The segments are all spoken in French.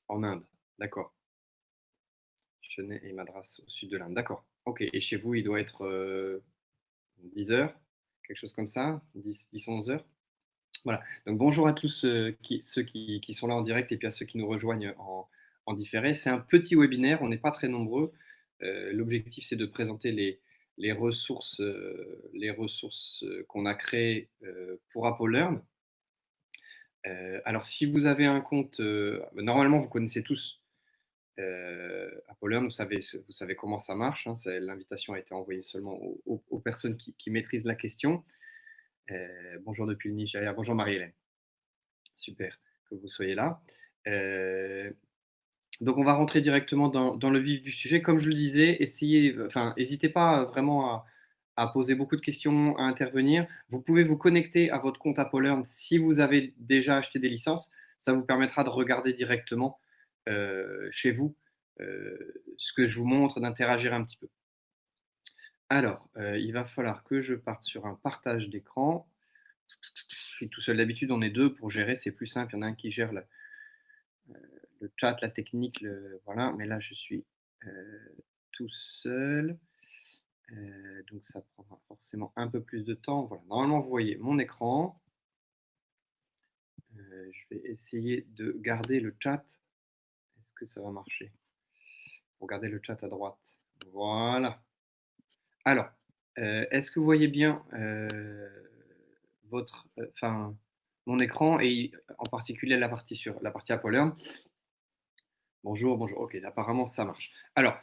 En Inde, d'accord. Chennai et Madras au sud de l'Inde, d'accord. OK et chez vous, il doit être, 10 heures, quelque chose comme ça? 10-11 heures. Voilà, donc bonjour à tous, ceux qui sont là en direct et puis à ceux qui nous rejoignent en différé. C'est un petit webinaire, on n'est pas très nombreux. L'objectif, c'est de présenter les ressources qu'on a créées, pour AppleLearn. Alors si vous avez un compte, normalement vous connaissez tous, AppleLearn, vous savez comment ça marche, hein. L'invitation a été envoyée seulement aux personnes qui maîtrisent la question. Bonjour depuis le Nigeria. Bonjour Marie-Hélène. Super que vous soyez là. Heu, donc on va rentrer directement dans le vif du sujet. Comme je le disais, n'hésitez pas vraiment à poser beaucoup de questions, à intervenir. Vous pouvez vous connecter à votre compte AppleLearn si vous avez déjà acheté des licences. Ça vous permettra de regarder directement, chez vous, ce que je vous montre, d'interagir un petit peu. Alors, il va falloir que je parte sur un partage d'écran. Je suis tout seul. D'habitude, on est 2 pour gérer, c'est plus simple. Il y en a un qui gère le chat, la technique, voilà, mais là, je suis, tout seul, donc ça prendra forcément un peu plus de temps. Voilà, normalement, vous voyez mon écran. Je vais essayer de garder le chat. Est-ce que ça va marcher? Pour garder le chat à droite. Voilà. Alors, est-ce que vous voyez bien, mon écran et en particulier la partie Apple? Bonjour, bonjour. OK, apparemment ça marche. Alors,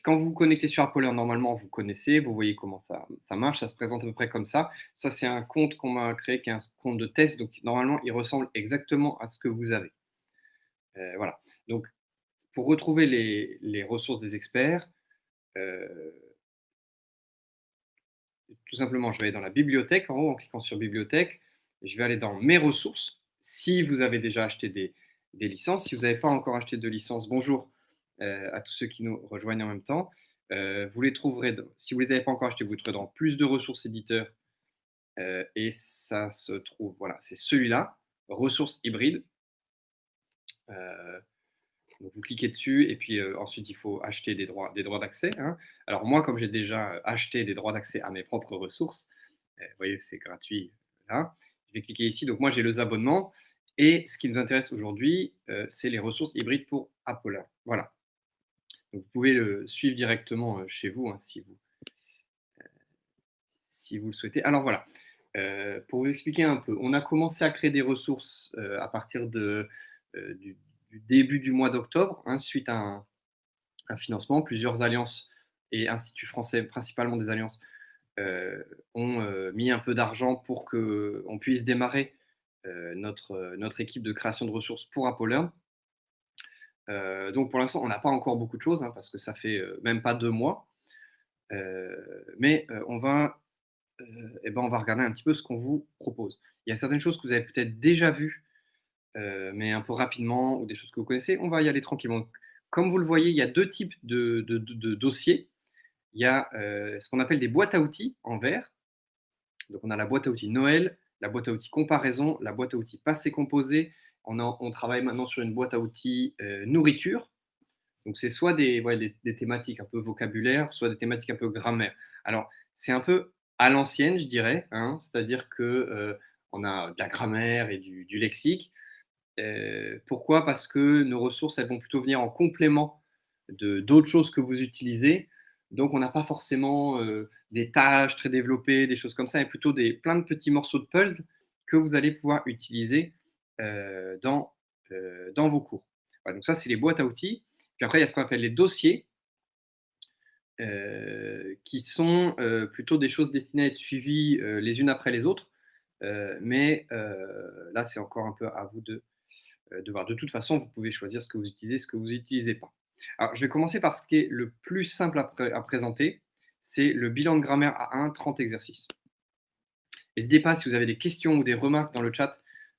quand vous vous connectez sur Apollo, normalement vous connaissez, vous voyez comment ça marche, ça se présente à peu près comme ça. Ça, c'est un compte qu'on m'a créé qui est un compte de test, donc normalement il ressemble exactement à ce que vous avez. Voilà. Donc pour retrouver les ressources des experts, heu, tout simplement, je vais aller dans la bibliothèque en haut en cliquant sur bibliothèque, je vais aller dans mes ressources. Si vous avez déjà acheté des licences, si vous n'avez pas encore acheté de licence, bonjour, à tous ceux qui nous rejoignent en même temps. Vous les trouverez si vous ne les avez pas encore achetés, vous les trouverez dans plus de ressources éditeurs, et ça se trouve, voilà, c'est celui-là, ressources hybrides. Heu, donc vous cliquez dessus et puis, ensuite il faut acheter des droits d'accès, hein. Alors moi, comme j'ai déjà, acheté des droits d'accès à mes propres ressources, vous voyez, c'est gratuit, là. Je vais cliquer ici. Donc moi, j'ai les abonnements et ce qui nous intéresse aujourd'hui, c'est les ressources hybrides pour Apple. Voilà. Donc vous pouvez le suivre directement, chez vous, hein, si vous le souhaitez. Alors voilà, pour vous expliquer un peu, on a commencé à créer des ressources, à partir du début du mois d'octobre, hein, suite à un financement. Plusieurs alliances et instituts français, principalement des alliances, ont, mis un peu d'argent pour qu'on puisse démarrer, notre équipe de création de ressources pour Apollearn. Donc pour l'instant, on n'a pas encore beaucoup de choses, hein, parce que ça fait, même pas 2 mois. Mais, on va regarder un petit peu ce qu'on vous propose. Il y a certaines choses que vous avez peut-être déjà vues, mais un peu rapidement, ou des choses que vous connaissez. On va y aller tranquillement. Comme vous le voyez, il y a 2 types de dossiers. Il y a, ce qu'on appelle des boîtes à outils en vert. Donc on a la boîte à outils Noël, la boîte à outils comparaison, la boîte à outils passé composé. On travaille maintenant sur une boîte à outils, nourriture. Donc c'est soit des thématiques un peu vocabulaire, soit des thématiques un peu grammaire. Alors c'est un peu à l'ancienne, je dirais, hein, c'est-à-dire que, on a de la grammaire et du lexique. Pourquoi? Parce que nos ressources, elles vont plutôt venir en complément de d'autres choses que vous utilisez. Donc on n'a pas forcément, des tâches très développées, des choses comme ça, mais plutôt plein de petits morceaux de puzzle que vous allez pouvoir utiliser, dans vos cours. Voilà, donc ça, c'est les boîtes à outils. Puis après, il y a ce qu'on appelle les dossiers, qui sont, plutôt des choses destinées à être suivies, les unes après les autres. Mais là, c'est encore un peu à vous de voir. De toute façon, vous pouvez choisir ce que vous utilisez, ce que vous n'utilisez pas. Alors, je vais commencer par ce qui est le plus simple à présenter, c'est le bilan de grammaire A1, 30 exercices. N'hésitez pas si vous avez des questions ou des remarques dans le chat.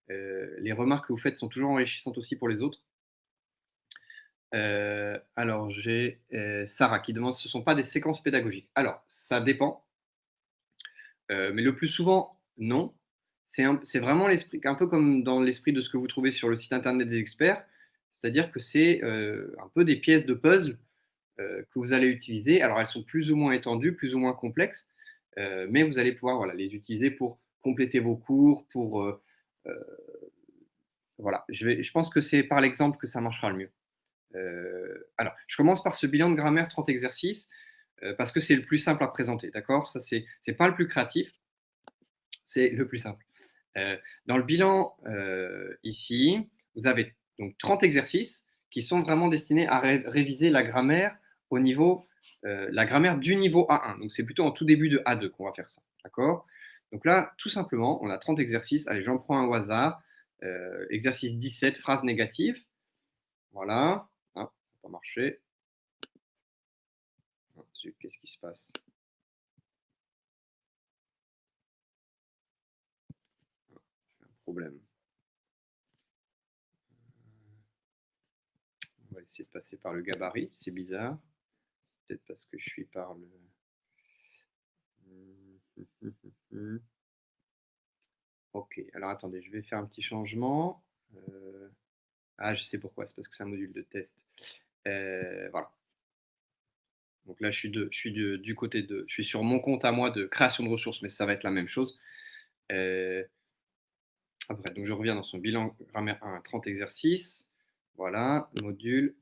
Les remarques que vous faites sont toujours enrichissantes aussi pour les autres. Alors, j'ai Sarah qui demande: «Ce ne sont pas des séquences pédagogiques?» Alors, ça dépend, mais le plus souvent, non. C'est vraiment l'esprit, un peu comme dans l'esprit de ce que vous trouvez sur le site internet des experts. C'est-à-dire que c'est un peu des pièces de puzzle que vous allez utiliser. Alors, elles sont plus ou moins étendues, plus ou moins complexes, mais vous allez pouvoir voilà, les utiliser pour compléter vos cours, pour voilà. Je pense que c'est par l'exemple que ça marchera le mieux. Alors, je commence par ce bilan de grammaire 30 exercices parce que c'est le plus simple à présenter, d'accord? Ça, c'est pas le plus créatif, c'est le plus simple. Dans le bilan ici, vous avez donc 30 exercices qui sont vraiment destinés à réviser la grammaire au niveau, la grammaire du niveau A1. Donc, c'est plutôt en tout début de A2 qu'on va faire ça, d'accord? Donc là, tout simplement, on a 30 exercices. Allez, j'en prends un au hasard. Exercice 17, phrase négative. Voilà. Ah, ça n'a pas marché. Ah, zut, qu'est-ce qui se passe? J'ai un problème. On va essayer de passer par le gabarit. C'est bizarre. Peut-être parce que je suis par le. Ok, alors attendez, je vais faire un petit changement. Ah, je sais pourquoi, c'est parce que c'est un module de test. Voilà. Donc là, du côté de. Je suis sur mon compte à moi de création de ressources, mais ça va être la même chose. Après, donc je reviens dans son bilan grammaire 1, 30 exercices. Voilà, module.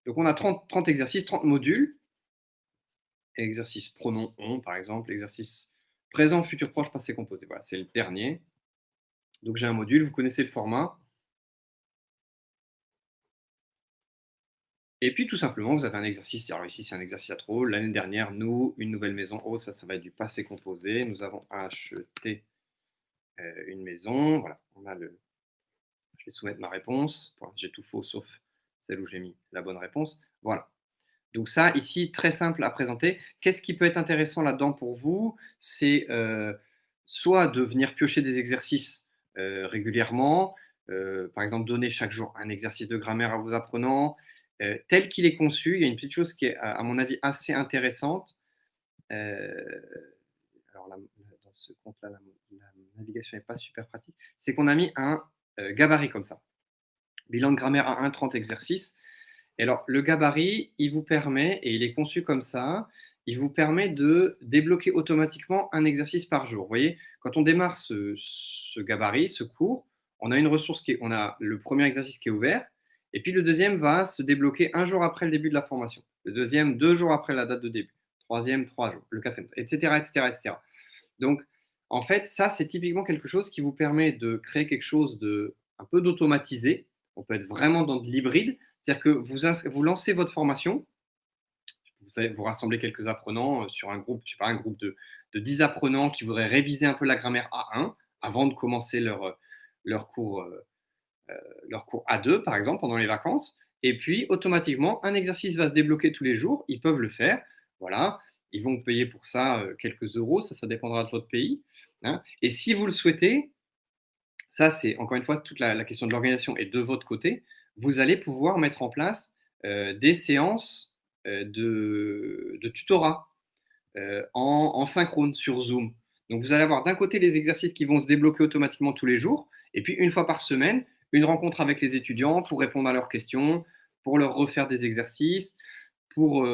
Donc on a 30 exercices, 30 modules. Exercice pronom on, par exemple. Exercice présent, futur proche, passé composé. Voilà, c'est le dernier. Donc j'ai un module, vous connaissez le format. Et puis tout simplement, vous avez un exercice. Alors ici, c'est un exercice à trop. L'année dernière, nous, une nouvelle maison. Oh, ça va être du passé composé. Nous avons acheté une maison. Voilà, on a le. Je vais soumettre ma réponse. Bon, j'ai tout faux sauf celle où j'ai mis la bonne réponse. Voilà. Donc ça, ici, très simple à présenter. Qu'est-ce qui peut être intéressant là-dedans pour vous? C'est soit de venir piocher des exercices régulièrement, par exemple donner chaque jour un exercice de grammaire à vos apprenants, tel qu'il est conçu. Il y a une petite chose qui est, à mon avis, assez intéressante. Euh, alors là, dans ce compte-là, la navigation n'est pas super pratique. C'est qu'on a mis un gabarit comme ça. Bilan de grammaire à 1, 30 exercices. Et alors, le gabarit, il vous permet, et il est conçu comme ça, il vous permet de débloquer automatiquement un exercice par jour. Vous voyez, quand on démarre ce gabarit, ce cours, on a une ressource on a le premier exercice qui est ouvert, et puis le deuxième va se débloquer un jour après le début de la formation. Le deuxième, 2 jours après la date de début. Troisième, 3 jours. Le quatrième, etc., etc., etc. Donc, en fait, ça, c'est typiquement quelque chose qui vous permet de créer quelque chose de un peu d'automatisé. On peut être vraiment dans de l'hybride, c'est-à-dire que vous lancez votre formation, vous rassemblez quelques apprenants sur un groupe, je sais pas, un groupe de 10 apprenants qui voudraient réviser un peu la grammaire A1 avant de commencer leur, cours, leur cours A2, par exemple, pendant les vacances. Et puis, automatiquement, un exercice va se débloquer tous les jours. Ils peuvent le faire. Voilà. Ils vont payer pour ça quelques euros. Ça dépendra de votre pays, hein. Et si vous le souhaitez, ça, c'est encore une fois toute la question de l'organisation et de votre côté. Vous allez pouvoir mettre en place des séances de tutorat en synchrone sur Zoom. Donc, vous allez avoir d'un côté les exercices qui vont se débloquer automatiquement tous les jours, et puis une fois par semaine, une rencontre avec les étudiants pour répondre à leurs questions, pour leur refaire des exercices, pour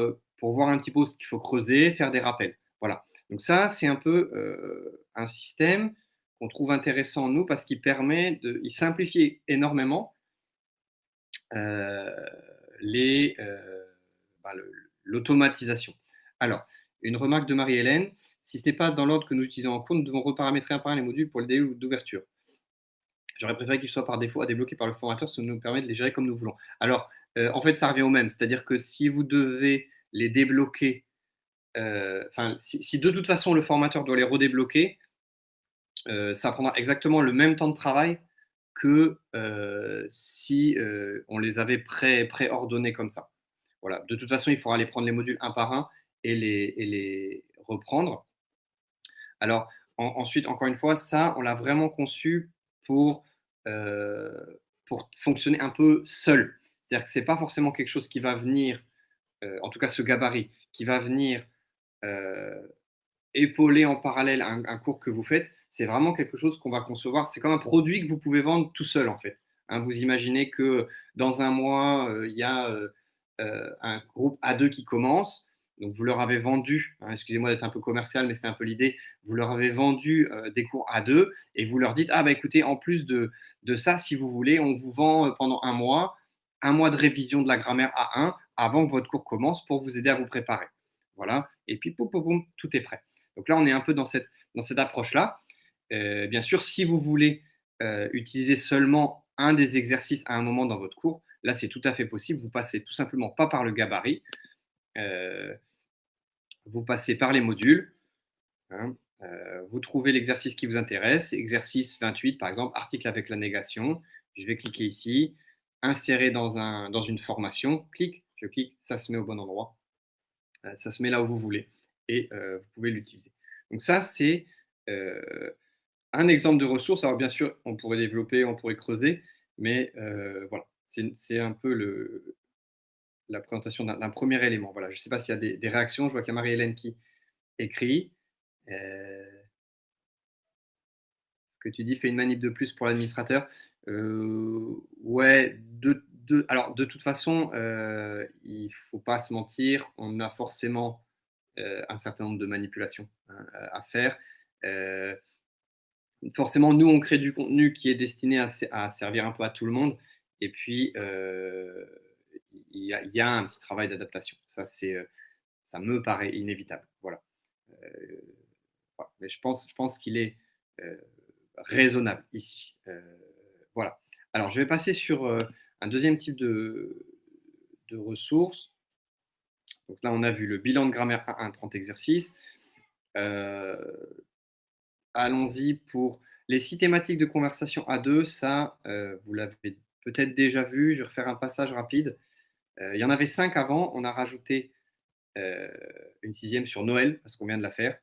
voir un petit peu ce qu'il faut creuser, faire des rappels. Voilà. Donc ça, c'est un peu un système qu'on trouve intéressant, nous, parce qu'il il simplifie énormément euh, les, bah, l'automatisation. Alors, une remarque de Marie-Hélène, si ce n'est pas dans l'ordre que nous utilisons en cours, nous devons reparamétrer un par un les modules pour le délai d'ouverture. J'aurais préféré qu'ils soient par défaut à débloquer par le formateur, ça nous permet de les gérer comme nous voulons. Alors, en fait, ça revient au même, c'est-à-dire que si vous devez les débloquer, si de toute façon le formateur doit les redébloquer, ça prendra exactement le même temps de travail que si on les avait préordonnés comme ça. Voilà. De toute façon, il faudra aller prendre les modules un par un et les reprendre. Alors, ensuite, encore une fois, ça, on l'a vraiment conçu pour, euh, pour fonctionner un peu seul. C'est-à-dire que ce n'est pas forcément quelque chose qui va venir, en tout cas ce gabarit, qui va venir euh, épauler en parallèle un cours que vous faites. C'est vraiment quelque chose qu'on va concevoir. C'est comme un produit que vous pouvez vendre tout seul, en fait. hein. Vous imaginez que dans un mois, il y a un groupe A2 qui commence. Donc, vous leur avez vendu, hein, excusez-moi d'être un peu commercial, mais c'est un peu l'idée, vous leur avez vendu des cours A2 et vous leur dites, ah bah écoutez, en plus de ça, si vous voulez, on vous vend pendant un mois de révision de la grammaire A1 avant que votre cours commence pour vous aider à vous préparer. Voilà, et puis poum, poum, poum, tout est prêt. Donc là, on est un peu dans cette approche-là. Bien sûr, si vous voulez utiliser seulement un des exercices à un moment dans votre cours, là, c'est tout à fait possible. Vous passez tout simplement pas par le gabarit, euh, vous passez par les modules, hein, vous trouvez l'exercice qui vous intéresse, exercice 28 par exemple, article avec la négation. Je vais cliquer ici, insérer dans une formation, je clique, ça se met au bon endroit, ça se met là où vous voulez et vous pouvez l'utiliser. Donc ça, c'est un exemple de ressources. Alors bien sûr, on pourrait développer, on pourrait creuser, mais voilà, c'est un peu la présentation d'un premier élément. Voilà, je ne sais pas s'il y a des réactions. Je vois qu'il y a Marie-Hélène qui écrit. Que tu dis, fais une manip de plus pour l'administrateur. Ouais, alors de toute façon, il ne faut pas se mentir, on a forcément un certain nombre de manipulations, hein, à faire. Euh, Forcément, nous, on crée du contenu qui est destiné à servir un peu à tout le monde. Et puis, il y a un petit travail d'adaptation. Ça me paraît inévitable. Voilà. Euh, voilà. Mais je pense qu'il est euh, raisonnable ici. Voilà. Alors, je vais passer sur un deuxième type de ressources. Donc là, on a vu le bilan de grammaire 1, 30 exercices. Euh, Allons-y pour les 6 thématiques de conversation A2. Ça, vous l'avez peut-être déjà vu. Je vais refaire un passage rapide. Il y en avait 5 avant. On a rajouté euh, une sixième sur Noël, parce qu'on vient de la faire.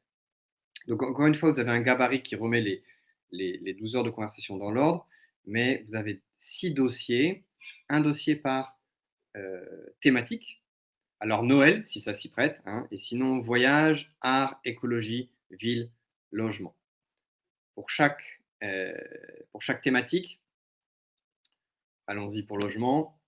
Donc, encore une fois, vous avez un gabarit qui remet les 12 heures de conversation dans l'ordre, mais vous avez 6 dossiers, un dossier par thématique. Alors, Noël, si ça s'y prête, hein, et sinon, voyage, art, écologie, ville, logement. Pour chaque, euh, pour chaque thématique, allons-y pour logement,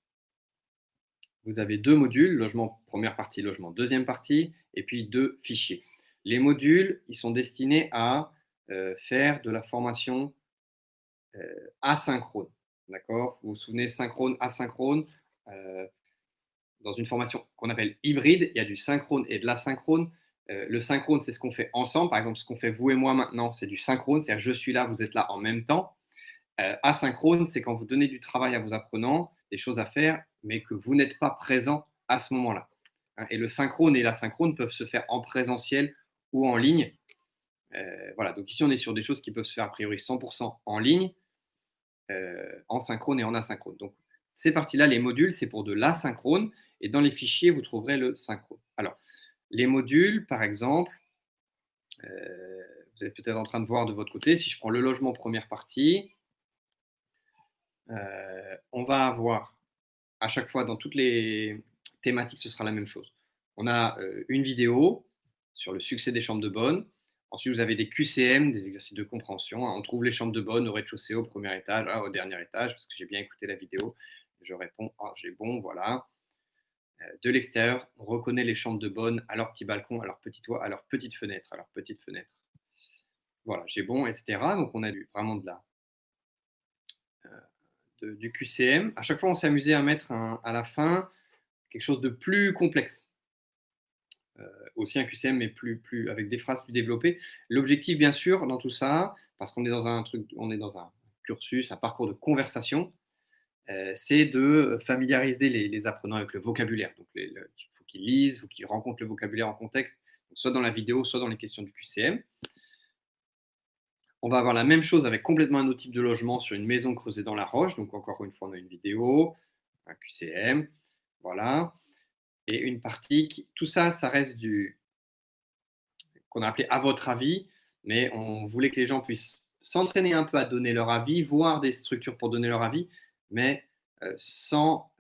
vous avez 2 modules, logement première partie, logement deuxième partie, et puis 2 fichiers. Les modules, ils sont destinés à faire de la formation asynchrone. D'accord? Vous vous souvenez, synchrone, asynchrone. Euh, Dans une formation qu'on appelle hybride, il y a du synchrone et de l'asynchrone. Le synchrone, c'est ce qu'on fait ensemble. Par exemple, ce qu'on fait vous et moi maintenant, c'est du synchrone, c'est-à-dire je suis là, vous êtes là en même temps. Asynchrone, c'est quand vous donnez du travail à vos apprenants, des choses à faire, mais que vous n'êtes pas présent à ce moment-là. Hein, et le synchrone et l'asynchrone peuvent se faire en présentiel ou en ligne. Voilà, donc ici on est sur des choses qui peuvent se faire a priori 100% en ligne, en synchrone et en asynchrone. Donc ces parties-là, les modules, c'est pour de l'asynchrone, et dans les fichiers, vous trouverez le synchrone. Alors, les modules, par exemple, vous êtes peut-être en train de voir de votre côté, si je prends le logement première partie, on va avoir à chaque fois dans toutes les thématiques, ce sera la même chose. On a une vidéo sur le succès des chambres de bonne. Ensuite, vous avez des QCM, des exercices de compréhension. On trouve les chambres de bonne au rez-de-chaussée, au premier étage, au dernier étage, parce que j'ai bien écouté la vidéo. Je réponds, ah, j'ai bon, voilà. De l'extérieur, on reconnaît les chambres de bonne à leur petit balcon, à leur petit toit, à leur petite fenêtre, à leur petite fenêtre. Voilà, j'ai bon, etc. Donc, on a vraiment du QCM. À chaque fois, on s'est amusé à mettre à la fin quelque chose de plus complexe. Aussi un QCM, mais avec des phrases plus développées. L'objectif, bien sûr, dans tout ça, parce qu'on est dans on est dans un cursus, un parcours de conversation, c'est de familiariser les apprenants avec le vocabulaire. Donc, il faut qu'ils lisent, il faut qu'ils rencontrent le vocabulaire en contexte, soit dans la vidéo, soit dans les questions du QCM. On va avoir la même chose avec complètement un autre type de logement sur une maison creusée dans la roche. Donc, encore une fois, on a une vidéo, un QCM, voilà. Et une partie, tout ça, ça reste qu'on a appelé à votre avis, mais on voulait que les gens puissent s'entraîner un peu à donner leur avis, voir des structures pour donner leur avis, mais sans.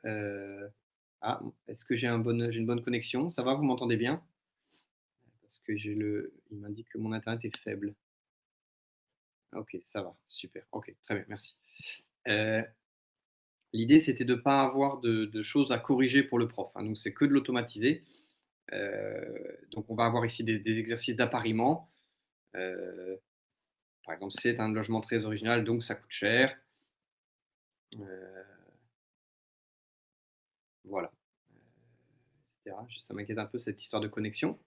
Ah, est-ce que j'ai une bonne connexion? Ça va, vous m'entendez bien? Parce que il m'indique que mon internet est faible. Ok, ça va, super. Ok, très bien, merci. L'idée, c'était de ne pas avoir de choses à corriger pour le prof, hein, donc c'est que de l'automatiser. Donc on va avoir ici des exercices d'appariement. Heu, Par exemple, c'est un logement très original, donc ça coûte cher. Heu, voilà, et cetera. Ça m'inquiète un peu cette histoire de connexion.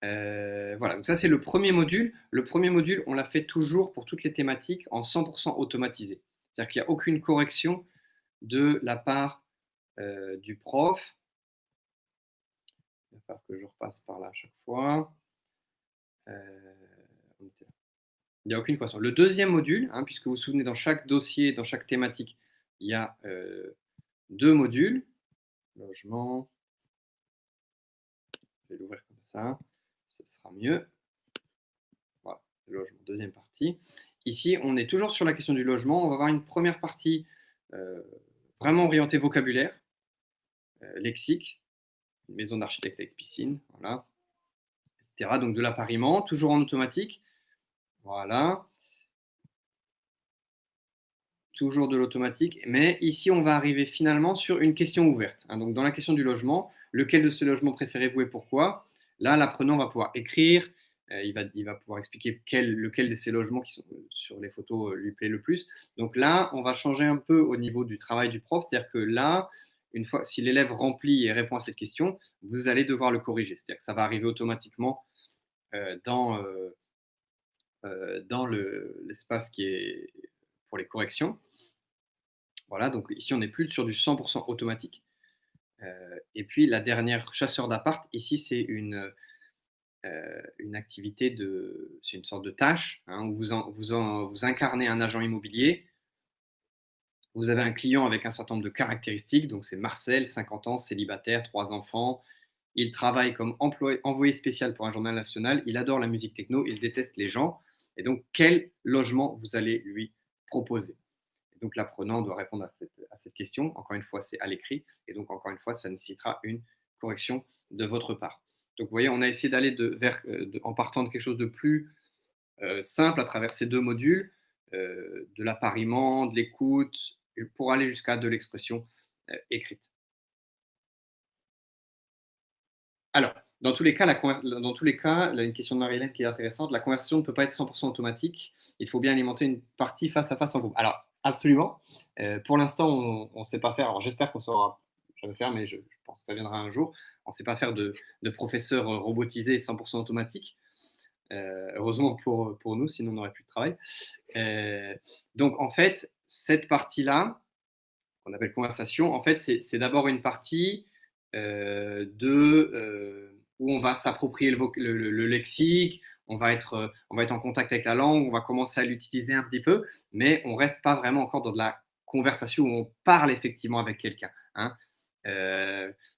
Voilà, donc ça c'est le premier module. Le premier module, on l'a fait toujours pour toutes les thématiques en 100 automatisé. C'est-à-dire qu'il n'y a aucune correction de la part, du prof. Il va falloir que je repasse par là à chaque fois. On était là. Il n'y a aucune correction. Le deuxième module, hein, puisque vous vous souvenez, dans chaque dossier, dans chaque thématique, il y a 2 modules. Logement, je vais l'ouvrir comme ça sera mieux. Voilà, le logement, deuxième partie. Ici, on est toujours sur la question du logement. On va avoir une première partie euh, vraiment orientée vocabulaire, lexique, une maison d'architecte avec piscine, voilà, etc. Donc de l'appariement, toujours en automatique. Voilà, toujours de l'automatique. Mais ici, on va arriver finalement sur une question ouverte, hein. Donc dans la question du logement, lequel de ce logement préférez-vous et pourquoi? Là, l'apprenant va pouvoir écrire, il va pouvoir expliquer lequel de ces logements qui sont sur les photos lui plaît le plus. Donc là, on va changer un peu au niveau du travail du prof, c'est-à-dire que là, une fois, si l'élève remplit et répond à cette question, vous allez devoir le corriger. C'est-à-dire que ça va arriver automatiquement dans l'espace qui est pour les corrections. Voilà, donc ici, on n'est plus sur du 100% automatique. Et puis la dernière chasseur d'appart, ici, c'est une activité c'est une sorte de tâche, hein, où vous incarnez un agent immobilier. Vous avez un client avec un certain nombre de caractéristiques, donc c'est Marcel, 50 ans, célibataire, 3 enfants. Il travaille comme envoyé spécial pour un journal national, il adore la musique techno, il déteste les gens. Et donc, quel logement vous allez lui proposer? Et donc, l'apprenant doit répondre à cette question. Encore une fois, c'est à l'écrit. Et donc, encore une fois, ça nécessitera une correction de votre part. Donc, vous voyez, on a essayé d'aller en partant de quelque chose de plus simple à travers ces 2 modules, de l'appariement, de l'écoute, pour aller jusqu'à de l'expression écrite. Alors, dans tous les cas, là, une question de Marie-Hélène qui est intéressante, la conversation ne peut pas être 100 automatique. Il faut bien alimenter une partie face à face en groupe. Alors, absolument. Pour l'instant, on ne sait pas faire. Alors, j'espère qu'on saura jamais faire, mais je pense que ça viendra un jour. On ne sait pas faire de professeur robotisé 100 automatique. Heureusement pour nous, sinon on n'aurait plus de travail. Euh, donc, en fait, cette partie-là, qu'on appelle conversation, en fait, c'est d'abord une partie où on va s'approprier le lexique, on va être en contact avec la langue, on va commencer à l'utiliser un petit peu, mais on ne reste pas vraiment encore dans de la conversation où on parle effectivement avec quelqu'un, hein.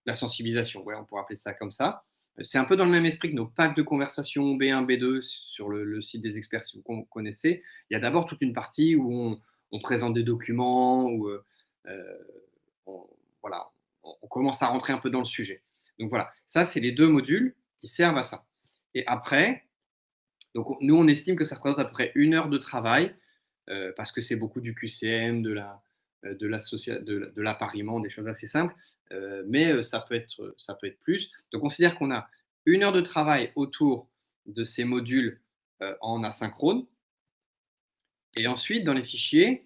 La sensibilisation, ouais, on pourrait appeler ça comme ça. C'est un peu dans le même esprit que nos packs de conversation B1, B2 sur le site des experts, si vous connaissez. Il y a d'abord toute une partie où on présente des documents, où on, voilà, on commence à rentrer un peu dans le sujet. Donc voilà, ça, c'est les 2 modules qui servent à ça. Et après, donc nous, on estime que ça représente à peu près 1 heure de travail, parce que c'est beaucoup du QCM, de l'appariement, des choses assez simples, mais ça peut être plus. Donc on considère qu'on a 1 heure de travail autour de ces modules en asynchrone. Et ensuite, dans les fichiers,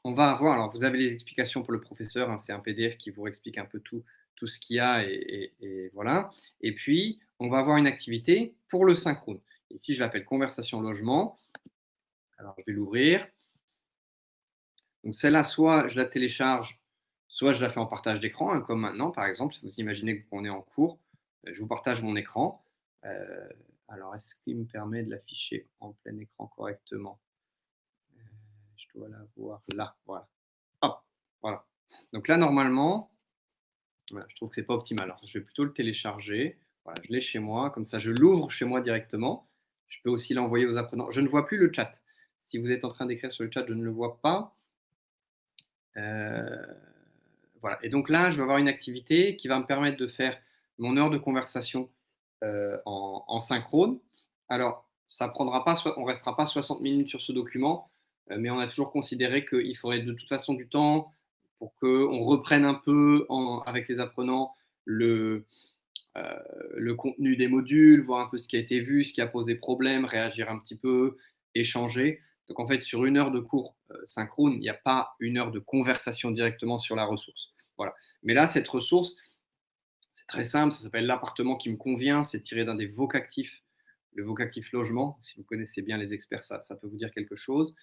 on va avoir, alors vous avez les explications pour le professeur, hein, c'est un PDF qui vous explique un peu tout ce qu'il y a, et voilà. Et puis, on va avoir une activité pour le synchrone. Ici, je l'appelle conversation logement. Alors, je vais l'ouvrir. Donc, celle-là, soit je la télécharge, soit je la fais en partage d'écran, hein, comme maintenant, par exemple. Si vous imaginez qu'on est en cours, je vous partage mon écran. Euh, alors, est-ce qu'il me permet de l'afficher en plein écran correctement? Je dois la voir là, voilà. Hop, voilà. Donc là, normalement, voilà, je trouve que c'est pas optimal. Alors, je vais plutôt le télécharger. Voilà, je l'ai chez moi. Comme ça, je l'ouvre chez moi directement. Je peux aussi l'envoyer aux apprenants. Je ne vois plus le chat. Si vous êtes en train d'écrire sur le chat, je ne le vois pas. Euh, voilà. Et donc là, je vais avoir une activité qui va me permettre de faire mon heure de conversation en synchrone. Alors, on ne restera pas 60 minutes sur ce document, mais on a toujours considéré qu'il faudrait de toute façon du temps pour qu'on reprenne un peu avec les apprenants le, le contenu des modules, voir un peu ce qui a été vu, ce qui a posé problème, réagir un petit peu, échanger. Donc en fait, sur une heure de cours synchrone, il n'y a pas une heure de conversation directement sur la ressource. Voilà. Mais là, cette ressource, c'est très simple, ça s'appelle l'appartement qui me convient, c'est tiré d'un des vocactifs, le vocactif logement. Si vous connaissez bien les experts, ça peut vous dire quelque chose.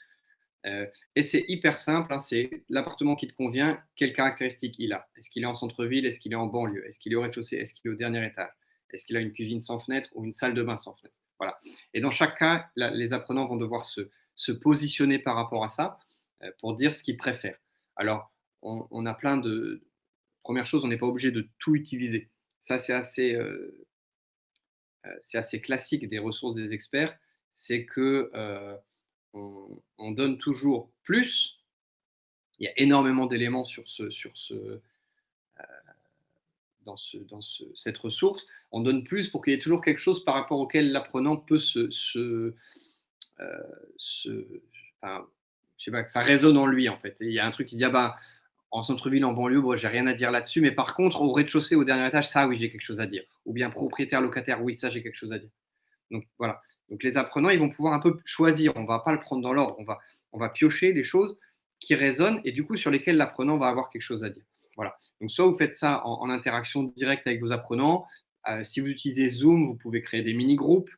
Et c'est hyper simple, hein, c'est l'appartement qui te convient, quelles caractéristiques il a. Est-ce qu'il est en centre-ville? Est-ce qu'il est en banlieue? Est-ce qu'il est au rez-de-chaussée? Est-ce qu'il est au dernier étage? Est-ce qu'il a une cuisine sans fenêtre ou une salle de bain sans fenêtre? Voilà. Et dans chaque cas, les apprenants vont devoir se positionner par rapport à ça pour dire ce qu'ils préfèrent. Alors, on a plein de... Première chose, on n'est pas obligé de tout utiliser. Ça, c'est assez classique des ressources des experts, c'est que on donne toujours plus. Il y a énormément d'éléments cette ressource. On donne plus pour qu'il y ait toujours quelque chose par rapport auquel l'apprenant peut se enfin, je sais pas, que ça résonne en lui en fait. Et il y a un truc qui se dit ah bah en centre-ville, en banlieue, bon, j'ai rien à dire là-dessus, mais par contre, au rez-de-chaussée, au dernier étage, ça, oui, j'ai quelque chose à dire. Ou bien propriétaire, locataire, oui, ça, j'ai quelque chose à dire. Donc voilà. Donc les apprenants, ils vont pouvoir un peu choisir. On ne va pas le prendre dans l'ordre. On va piocher des choses qui résonnent et du coup sur lesquelles l'apprenant va avoir quelque chose à dire. Voilà. Donc soit vous faites ça en interaction directe avec vos apprenants. Si vous utilisez Zoom, vous pouvez créer des mini-groupes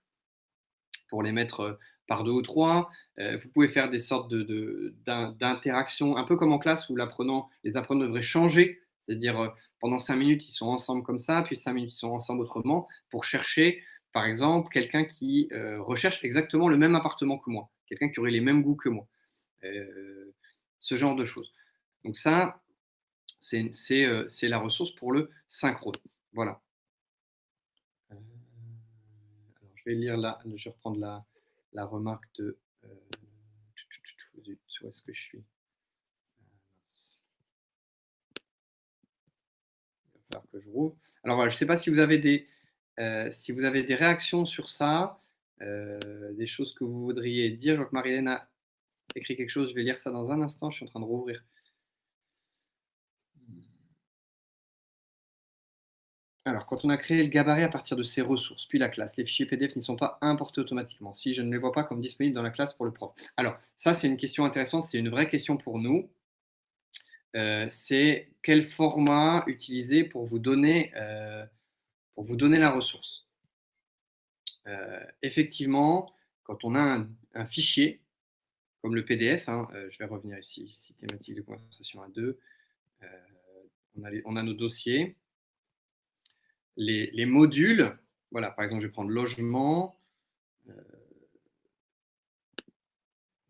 pour les mettre par deux ou trois. Vous pouvez faire des sortes d'interactions, un peu comme en classe où les apprenants devraient changer. C'est-à-dire, pendant 5 minutes, ils sont ensemble comme ça, puis 5 minutes, ils sont ensemble autrement, pour chercher, par exemple, quelqu'un qui recherche exactement le même appartement que moi, quelqu'un qui aurait les mêmes goûts que moi. Ce genre de choses. Donc ça, c'est la ressource pour le synchrone. Voilà. Alors, je vais lire là, je vais reprendre la remarque de. Où est-ce que je suis? Il va falloir que je rouvre. Alors voilà, je ne sais pas si vous avez des réactions sur ça, des choses que vous voudriez dire. Je vois que Marie-Hélène a écrit quelque chose, je vais lire ça dans un instant, je suis en train de rouvrir. Alors, quand on a créé le gabarit à partir de ces ressources, puis la classe, les fichiers PDF n'y sont pas importés automatiquement si je ne les vois pas comme disponibles dans la classe pour le prof. Alors, ça, c'est une question intéressante, c'est une vraie question pour nous. C'est quel format utiliser pour vous donner la ressource. Effectivement, quand on a un fichier, comme le PDF, hein, je vais revenir ici, thématique de conversation à deux, on a nos dossiers, les modules, voilà, par exemple, je vais prendre logement,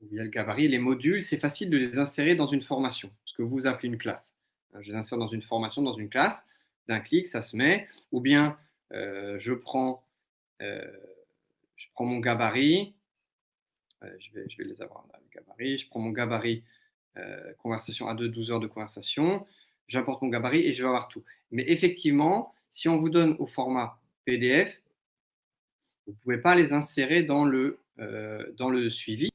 où il y a le gabarit, les modules, c'est facile de les insérer dans une formation, ce que vous appelez une classe. Je les insère dans une formation, dans une classe, d'un clic, ça se met, ou bien je prends mon gabarit, je vais les avoir là, le gabarit, je prends mon gabarit conversation A2, 12 heures de conversation, j'importe mon gabarit et je vais avoir tout. Mais effectivement, si on vous donne au format PDF, vous ne pouvez pas les insérer dans le suivi.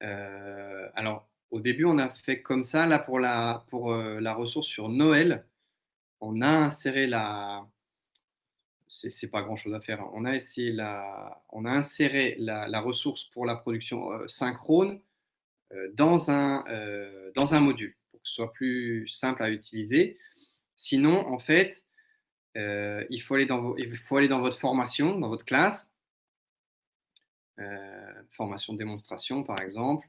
Alors, au début, on a fait comme ça. Là, pour la ressource sur Noël, on a inséré c'est pas grand chose à faire, hein. On a inséré la ressource pour la production synchrone dans un module pour que ce soit plus simple à utiliser. Sinon, en fait, il faut aller dans votre formation, dans votre classe, formation de démonstration par exemple.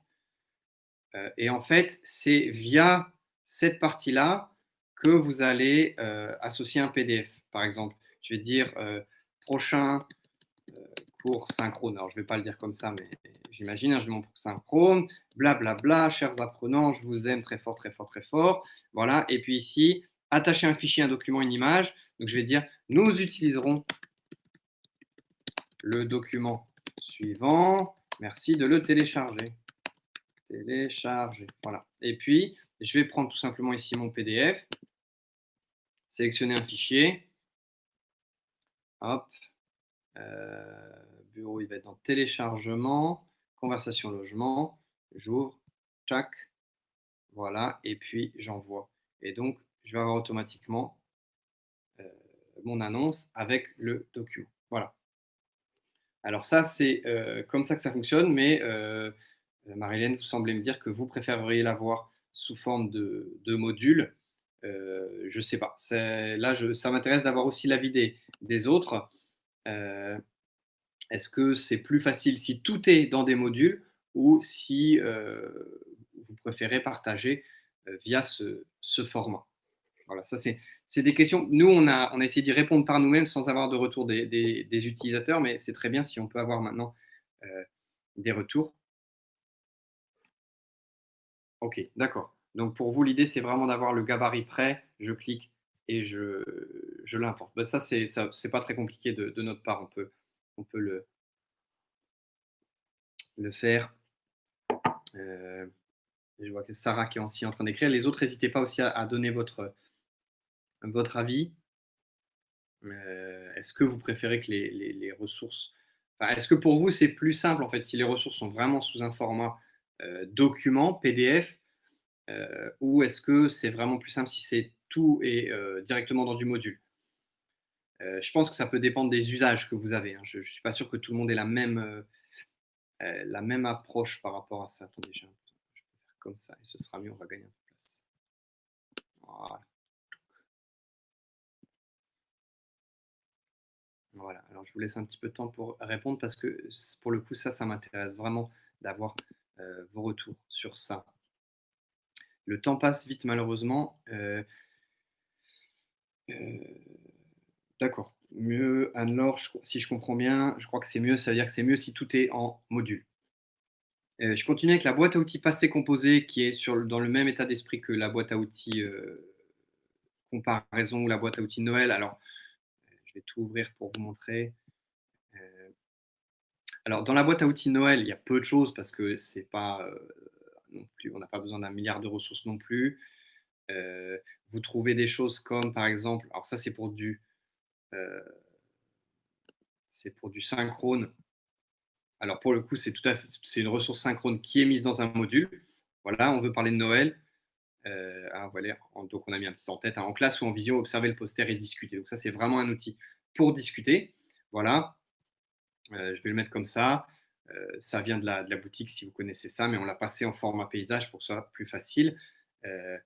Et en fait, c'est via cette partie-là que vous allez associer un PDF. Par exemple, je vais dire prochain cours synchrone. Alors, je ne vais pas le dire comme ça, mais j'imagine, hein, je demande pour synchrone, blablabla, bla, bla, chers apprenants, je vous aime très fort, très fort, très fort. Voilà. Et puis ici, attacher un fichier, un document, une image. Donc, je vais dire, nous utiliserons le document suivant. Merci de le télécharger. Télécharger. Voilà. Et puis, je vais prendre tout simplement ici mon PDF, sélectionner un fichier. Hop. Bureau, il va être dans téléchargement, conversation logement. J'ouvre. Tac. Voilà, et puis j'envoie. Et donc, je vais avoir automatiquement mon annonce avec le document. Voilà. Alors ça, c'est comme ça que ça fonctionne, mais Marie-Hélène, vous semblez me dire que vous préféreriez l'avoir sous forme de module. Je ne sais pas. Là, ça m'intéresse d'avoir aussi l'avis des autres. Euh, Est-ce que c'est plus facile si tout est dans des modules ou si vous préférez partager via ce format? Voilà, ça c'est des questions. Nous, on a essayé d'y répondre par nous-mêmes sans avoir de retour des utilisateurs, mais c'est très bien si on peut avoir maintenant des retours. Ok, d'accord. Donc pour vous, l'idée, c'est vraiment d'avoir le gabarit prêt, je clique et je l'importe. Ben, ça, c'est pas très compliqué de notre part, on peut le faire. Euh, je vois que Sarah qui est aussi en train d'écrire. Les autres, n'hésitez pas aussi à donner votre avis. Est-ce que vous préférez que les ressources... Enfin, est-ce que pour vous, c'est plus simple, en fait, si les ressources sont vraiment sous un format document, PDF, ou est-ce que c'est vraiment plus simple si c'est tout et directement dans du module? Je pense que ça peut dépendre des usages que vous avez, hein. Je ne suis pas sûr que tout le monde ait la même approche par rapport à ça. Attendez, je peux faire comme ça et ce sera mieux, on va gagner un peu de place. Voilà. Voilà, alors je vous laisse un petit peu de temps pour répondre parce que pour le coup, ça m'intéresse vraiment d'avoir vos retours sur ça. Le temps passe vite malheureusement. Euh, d'accord. Mieux, Anne-Laure, si je comprends bien, je crois que c'est mieux, ça veut dire que c'est mieux si tout est en module. Je continue avec la boîte à outils passé composé qui est dans le même état d'esprit que la boîte à outils comparaison ou la boîte à outils Noël. Alors, je vais tout ouvrir pour vous montrer. Euh, Alors, dans la boîte à outils Noël, il y a peu de choses parce que c'est pas non plus, on n'a pas besoin d'un milliard de ressources non plus. Euh, Vous trouvez des choses comme, par exemple, alors ça euh, c'est pour du synchrone. Alors pour le coup, c'est une ressource synchrone qui est mise dans un module. Voilà, on veut parler de Noël. Voilà, donc on a mis un petit en tête, hein, en classe ou en visio, observer le poster et discuter. Donc ça, c'est vraiment un outil pour discuter. Voilà. Je vais le mettre comme ça. Ça vient de la boutique si vous connaissez ça, mais on l'a passé en format paysage pour que ce soit plus facile. Euh,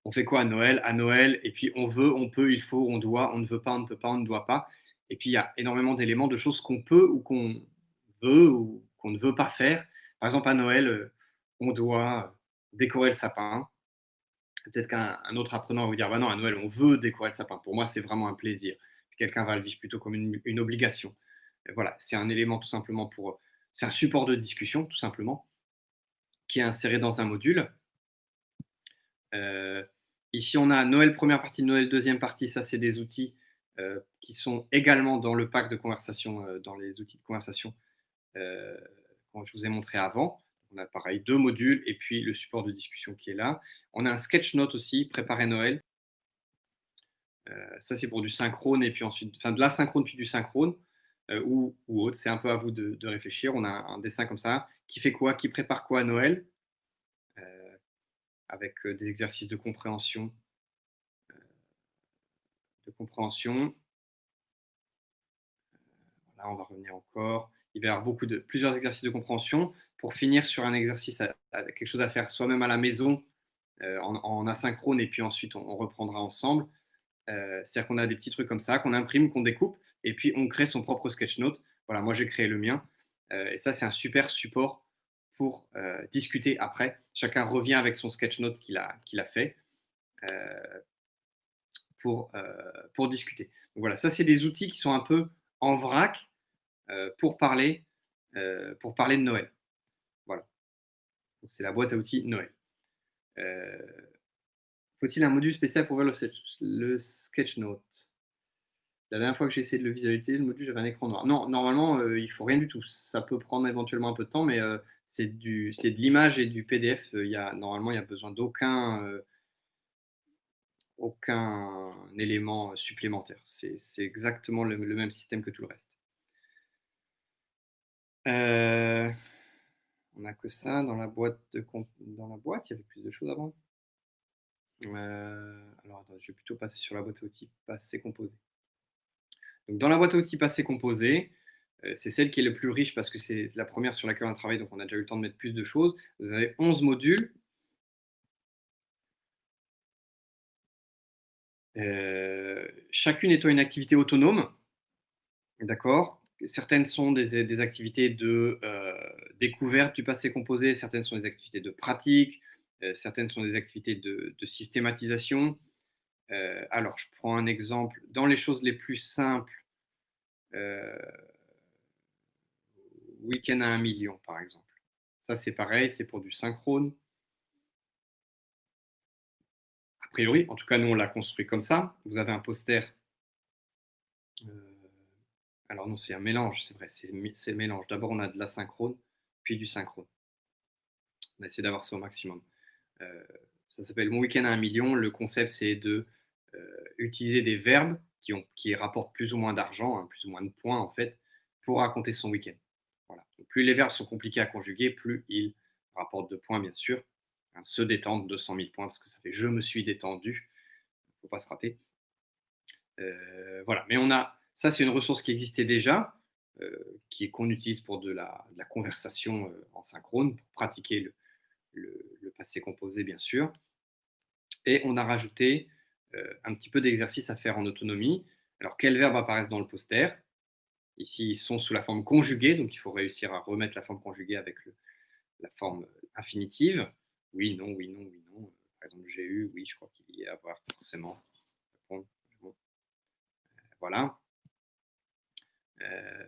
on fait quoi à Noël? À Noël, et puis on veut, on peut, il faut, on doit, on ne veut pas, on ne peut pas, on ne doit pas. Et puis il y a énormément d'éléments de choses qu'on peut ou qu'on veut ou qu'on ne veut pas faire. Par exemple, à Noël, on doit décorer le sapin. Peut-être qu'un autre apprenant va vous dire, bah non, à Noël, on veut décorer le sapin. Pour moi, c'est vraiment un plaisir. Quelqu'un va le vivre plutôt comme une obligation. Et voilà, c'est un élément tout simplement c'est un support de discussion, tout simplement, qui est inséré dans un module. Euh, Ici, on a Noël première partie, Noël deuxième partie. Ça, c'est des outils qui sont également dans le pack de conversation, dans les outils de conversation euh, que je vous ai montré avant. On a pareil 2 modules et puis le support de discussion qui est là. On a un sketch note aussi, préparer Noël. Ça, c'est pour du synchrone et puis ensuite, enfin de l'asynchrone puis du synchrone ou autre. C'est un peu à vous de réfléchir. On a un dessin comme ça qui fait quoi, qui prépare quoi à Noël euh, avec des exercices de compréhension. De compréhension. Là, on va revenir encore. Il va y avoir plusieurs exercices de compréhension pour finir sur un exercice, quelque chose à faire soi-même à la maison en asynchrone et puis ensuite on reprendra ensemble. C'est-à-dire qu'on a des petits trucs comme ça qu'on imprime, qu'on découpe et puis on crée son propre sketch note. Voilà, moi j'ai créé le mien et ça c'est un super support pour discuter après. Chacun revient avec son sketch note qu'il a fait euh, pour discuter. Donc voilà, ça c'est des outils qui sont un peu en vrac pour parler de Noël. Voilà. Donc, c'est la boîte à outils Noël. Euh, Faut-il un module spécial pour voir le sketch note? La dernière fois que j'ai essayé de le visualiser, le module, j'avais un écran noir. Non, normalement, il ne faut rien du tout. Ça peut prendre éventuellement un peu de temps, mais c'est de l'image et du PDF. Normalement, il n'y a besoin aucun élément supplémentaire. C'est exactement le même système que tout le reste. Euh, On n'a que ça dans la boîte dans la boîte, il y avait plus de choses avant? Alors attends, je vais plutôt passer sur la boîte à outils passé composé. Donc dans la boîte à outils passé composé, c'est celle qui est le plus riche parce que c'est la première sur laquelle on a travaillé, donc on a déjà eu le temps de mettre plus de choses. Vous avez 11 modules, chacune étant une activité autonome, d'accord? Certaines sont des activités de, découverte du passé composé, certaines sont des activités de pratique, certaines sont des activités de systématisation. Alors je prends un exemple, dans les choses les plus simples, heu, week-end à 1 000 000 par exemple. Ça c'est pareil, c'est pour du synchrone. A priori, en tout cas nous on l'a construit comme ça. Vous avez un poster, heu, alors non c'est un mélange, c'est vrai, c'est mélange. D'abord on a de l'asynchrone, puis du synchrone. On a essayé d'avoir ça au maximum. Heu, Ça s'appelle Mon week-end à 1 000 000. Le concept, c'est de, utiliser des verbes qui rapportent plus ou moins d'argent, hein, plus ou moins de points en fait, pour raconter son week-end. Voilà. Donc plus les verbes sont compliqués à conjuguer, plus ils rapportent de points bien sûr. Hein, se détendre, 200 000 points parce que ça fait: «Je me suis détendu», faut pas se rater. Voilà, mais on a ça, c'est une ressource qui existait déjà, qu'on utilise pour de la conversation, en synchrone, pour pratiquer le passé composé bien sûr. Et on a rajouté un petit peu d'exercice à faire en autonomie. Alors, quels verbes apparaissent dans le poster? Ici, ils sont sous la forme conjuguée, donc il faut réussir à remettre la forme conjuguée avec la forme infinitive. Oui, non, oui, non, oui, non. Par exemple, j'ai eu, oui, je crois qu'il y a avoir forcément. Bon, bon, voilà. Euh,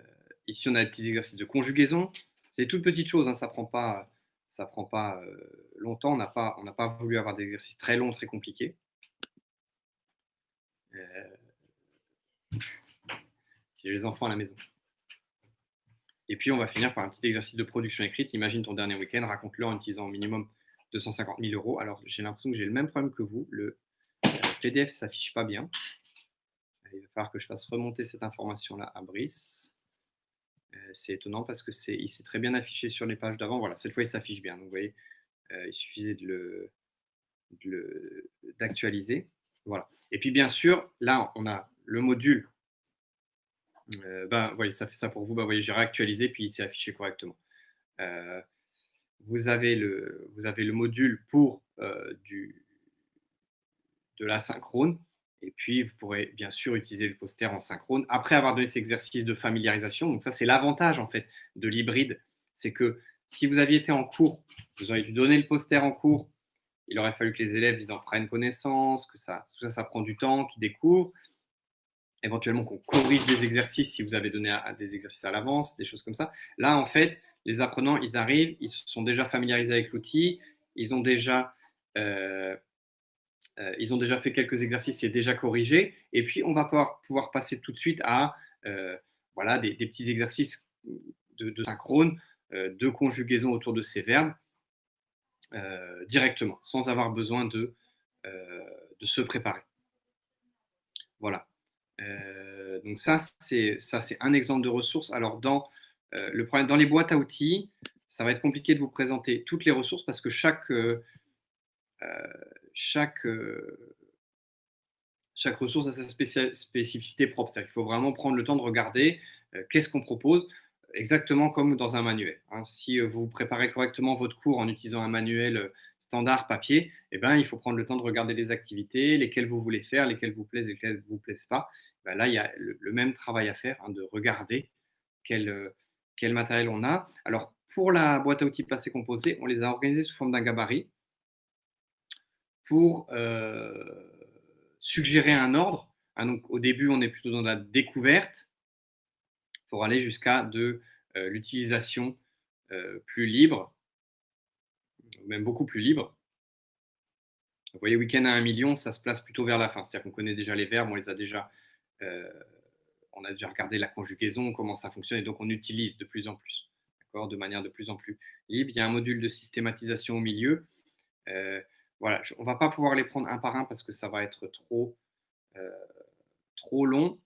Ici, on a des petits exercices de conjugaison. C'est des toutes petites choses, hein, ça prend pas longtemps. On n'a pas voulu avoir des exercices très longs, très compliqués. Euh, J'ai les enfants à la maison. Et puis, on va finir par un petit exercice de production écrite. Imagine ton dernier week-end, raconte-le en utilisant au minimum 250 000 euros. Alors, j'ai l'impression que j'ai le même problème que vous. Le PDF ne s'affiche pas bien. Il va falloir que je fasse remonter cette information-là à Brice. C'est étonnant parce que il s'est très bien affiché sur les pages d'avant. Voilà, cette fois, il s'affiche bien. Donc, vous voyez, il suffisait d'actualiser. Voilà. Et puis, bien sûr, là, on a le module. Voyez, ça fait ça pour vous. Voyez, j'ai réactualisé, puis il s'est affiché correctement. Euh, vous avez le module pour de l'asynchrone. Et puis, vous pourrez bien sûr utiliser le poster en synchrone après avoir donné cet exercice de familiarisation. Donc ça, c'est l'avantage en fait de l'hybride. C'est que si vous aviez été en cours, vous auriez dû donner le poster en cours. Il aurait fallu que les élèves ils en prennent connaissance, que tout ça, ça prend du temps, qu'ils découvrent. Éventuellement qu'on corrige des exercices si vous avez donné des exercices à l'avance, des choses comme ça. Là, en fait, les apprenants, ils arrivent, ils se sont déjà familiarisés avec l'outil, ils ont déjà, euh, ils ont déjà fait quelques exercices, c'est déjà corrigé, et puis on va pouvoir passer tout de suite à voilà, des petits exercices de synchrone, de conjugaison autour de ces verbes directement, sans avoir besoin de se préparer. Voilà. Donc ça c'est un exemple de ressources. Alors le problème dans les boîtes à outils, ça va être compliqué de vous présenter toutes les ressources parce que chaque, chaque ressource a sa spécificité propre. C'est-à-dire qu'il faut vraiment prendre le temps de regarder qu'est-ce qu'on propose, exactement comme dans un manuel. Hein. Si vous préparez correctement votre cours en utilisant un manuel standard papier, eh ben, il faut prendre le temps de regarder les activités, lesquelles vous voulez faire, lesquelles vous plaisent et lesquelles ne vous plaisent pas. Ben là, il y a le même travail à faire, hein, de regarder quel matériel on a. Alors, pour la boîte à outils passé composé, on les a organisés sous forme d'un gabarit pour suggérer un ordre. Hein, donc, au début, on est plutôt dans la découverte pour aller jusqu'à de l'utilisation plus libre, même beaucoup plus libre. Vous voyez, week-end à 1 000 000, ça se place plutôt vers la fin. C'est-à-dire qu'on connaît déjà les verbes, euh, on a déjà regardé la conjugaison, comment ça fonctionne, et donc on utilise de plus en plus, d'accord, de manière de plus en plus libre. Il y a un module de systématisation au milieu. Voilà, on ne va pas pouvoir les prendre un par un parce que ça va être euh, trop long.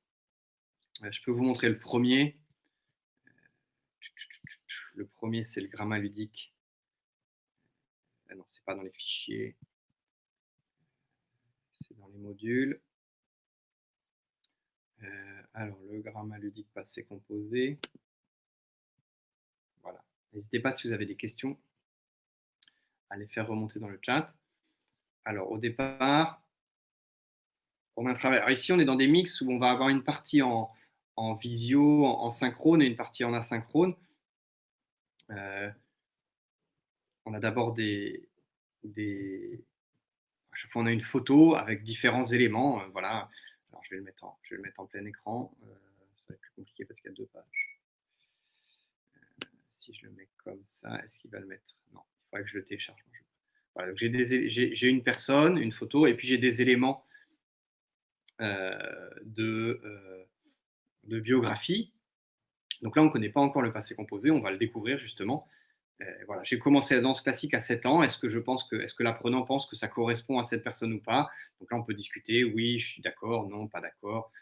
Je peux vous montrer le premier. Le premier, c'est le gramma ludique. Ah non, c'est pas dans les fichiers, c'est dans les modules. Alors, le gramma ludique passé composé. Voilà. N'hésitez pas si vous avez des questions à les faire remonter dans le chat. Alors, au départ, on a un travail. Alors, ici, on est dans des mix où on va avoir une partie en visio, en synchrone et une partie en asynchrone. On a d'abord à chaque fois, on a une photo avec différents éléments. Voilà. Alors, je vais le mettre en plein écran. Ça va être plus compliqué parce qu'il y a deux pages. Si je le mets comme ça, est-ce qu'il va le mettre? Non, il faudrait que je le télécharge. Voilà, donc j'ai une personne, une photo, et puis j'ai des éléments de biographie. Donc là, on ne connaît pas encore le passé composé, on va le découvrir justement. Voilà, j'ai commencé la danse classique à 7 ans. Est-ce que l'apprenant pense que ça correspond à cette personne ou pas? Donc là, on peut discuter. Oui, je suis d'accord. Non, pas d'accord.